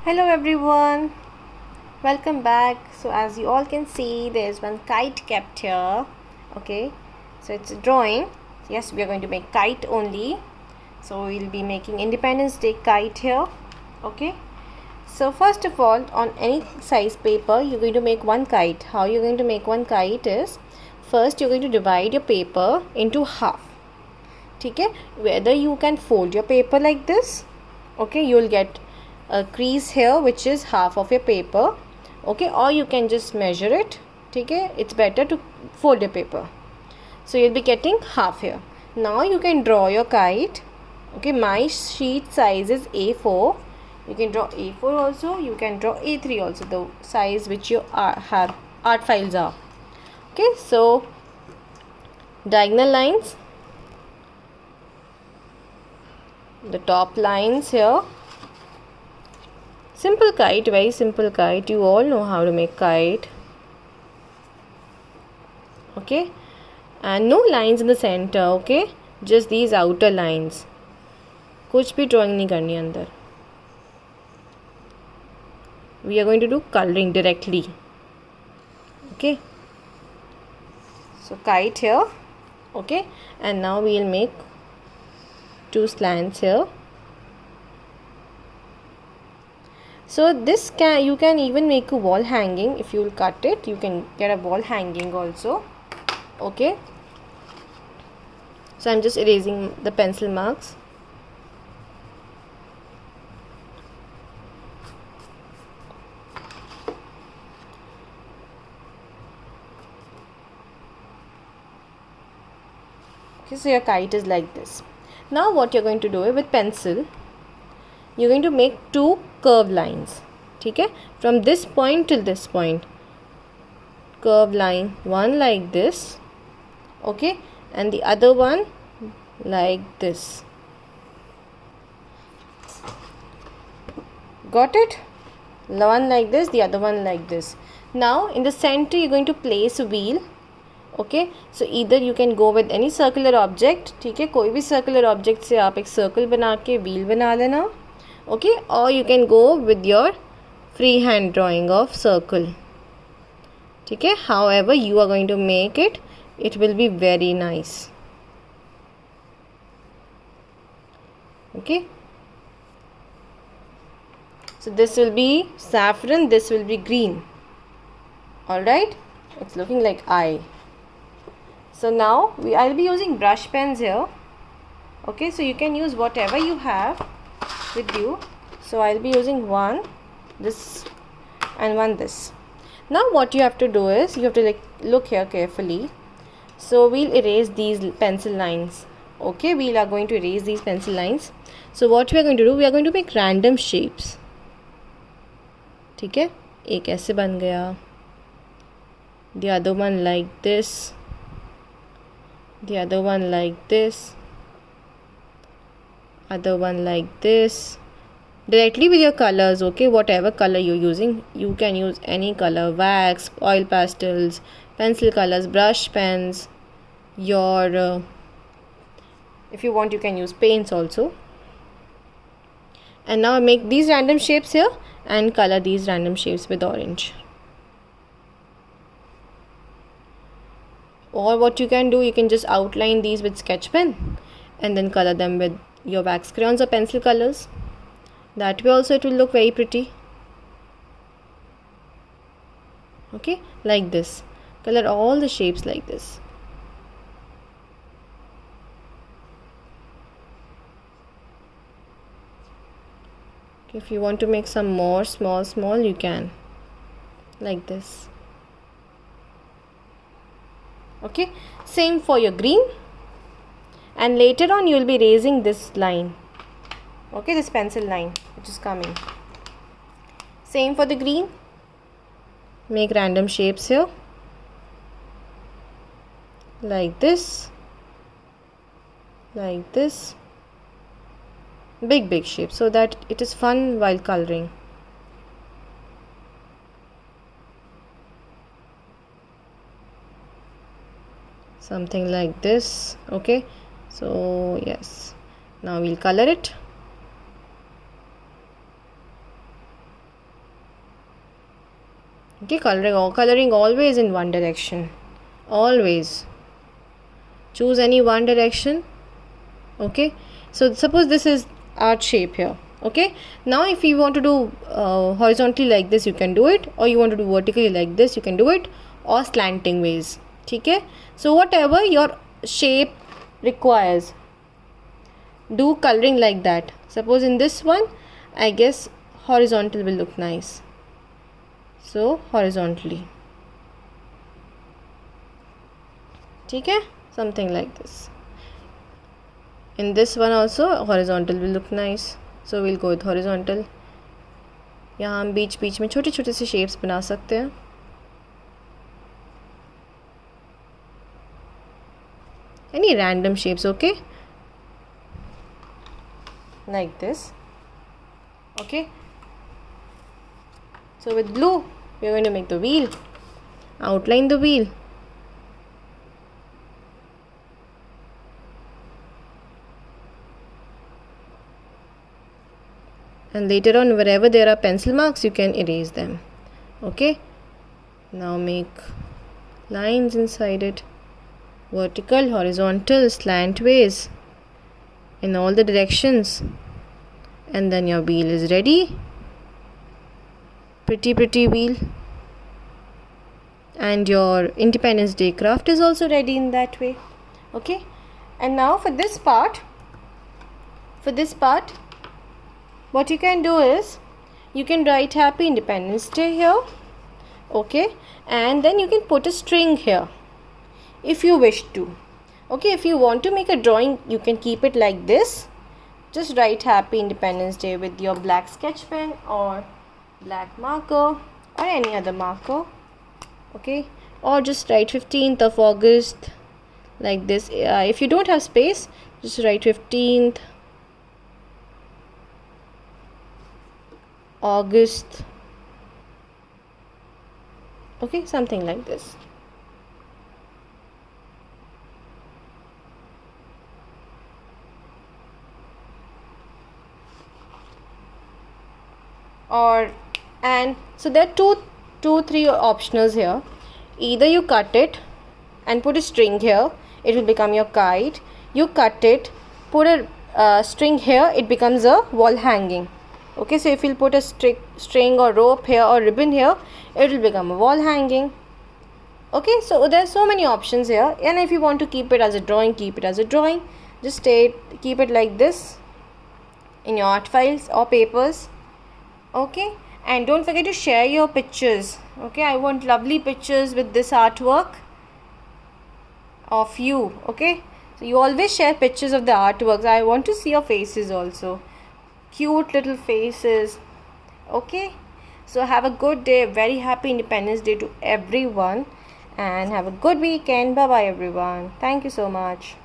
Hello everyone, welcome back. So as you all can see, there's one kite kept here. Okay, so it's a drawing. Yes, we are going to make kite only. So we'll be making Independence Day kite here. Okay, so first of all, on any size paper, you're going to make one kite. How you're going to make one kite is, first you're going to divide your paper into half. ठीक है, whether you can fold your paper like this, okay, you will get a crease here which is half of your paper, okay, or you can just measure it. ठीक है, it's better to fold your paper, so you'll be getting half here. Now you can draw your kite. Okay, my sheet size is A4. You can draw A4 also, you can draw A3 also, the size which you have art files are. Okay, so diagonal lines, the top lines here. Simple kite, very simple kite. You all know how to make kite. Okay, and no lines in the center. Okay, just these outer lines. कुछ भी drawing नहीं करनी अंदर. We are going to do coloring directly. Okay, so kite here. Okay, and now we will make two slants here. So this you can even make a wall hanging. If you will cut it, you can get a wall hanging also. Okay, so I'm just erasing the pencil marks. Okay, so your kite is like this. Now what you're going to do with pencil, you're going to make two curved lines. ठीक है, from this point till this point, curved line, one like this, okay, and the other one like this. Got it? One like this, the other one like this. Now in the center you're going to place a wheel. Okay, so either you can go with any circular object. ठीक है, कोई भी circular object से आप एक circle बना के wheel बना लेना. Okay, or you can go with your freehand drawing of circle. ठीक है, however you are going to make it, it will be very nice. Okay, so this will be saffron, this will be green. All right, it's looking like eye. So now I'll be using brush pens here. Okay, so you can use whatever you have with you. So I'll be using one this and one this. Now what you have to do is, you have to look here carefully. So we'll erase these pencil lines. Okay, we are going to erase these pencil lines. So what we are going to do, we are going to make random shapes. ठीक है, एक ऐसे बन गया, the other one like this, the other one like this, other one like this, directly with your colors. Okay, whatever color you're using, you can use any color, wax, oil pastels, pencil colors, brush pens, your if you want you can use paints also. And now make these random shapes here and color these random shapes with orange. Or what you can do, you can just outline these with sketch pen and then color them with your wax crayons or pencil colors. That way also it will look very pretty. Okay, like this. Color all the shapes like this. Okay, if you want to make some more small, you can. Like this. Okay, same for your green. And later on you will be raising this line. Okay, this pencil line which is coming. Same for the green. Make random shapes here. Like this. Like this. Big shape, so that it is fun while coloring. Something like this. Okay, so yes, now we'll color it. Okay, coloring always in one direction. Always. Choose any one direction. Okay, so suppose this is our shape here. Okay, now if you want to do horizontally like this, you can do it, or you want to do vertically like this, you can do it, or slanting ways. Okay, so whatever your shape requires, do coloring like that. Suppose in this one, I guess horizontal will look nice, so horizontally. Okay, something like this. In this one also horizontal will look nice, so we'll go with horizontal. यहाँ हम बीच बीच में छोटे छोटे से shapes बना सकते हैं. Any random shapes, okay? Like this. Okay. So with blue, we are going to make the wheel. Outline the wheel. And later on, wherever there are pencil marks, you can erase them. Okay, now make lines inside it, vertical, horizontal, slant ways in all the directions, and then your wheel is ready. Pretty wheel. And your Independence Day craft is also ready in that way. Okay, and now for this part, what you can do is, you can write Happy Independence Day here. Okay, and then you can put a string here if you wish to. Okay, if you want to make a drawing, you can keep it like this. Just write Happy Independence Day with your black sketch pen or black marker or any other marker. Okay, or just write 15th of August like this. If you don't have space, just write 15th August. Okay, something like this. And so there are three options here. Either you cut it and put a string here, it will become your kite. You cut it, put a string here, it becomes a wall hanging. Okay, so if you'll put a string or rope here or ribbon here, it will become a wall hanging. Okay, so there are so many options here, and if you want to keep it as a drawing, keep it as a drawing. Just keep it like this in your art files or papers. Okay, and don't forget to share your pictures. Okay, I want lovely pictures with this artwork of you. Okay, so you always share pictures of the artworks. I want to see your faces also, cute little faces. Okay, so have a good day. Very happy Independence Day to everyone, and have a good weekend. Bye bye everyone. Thank you so much.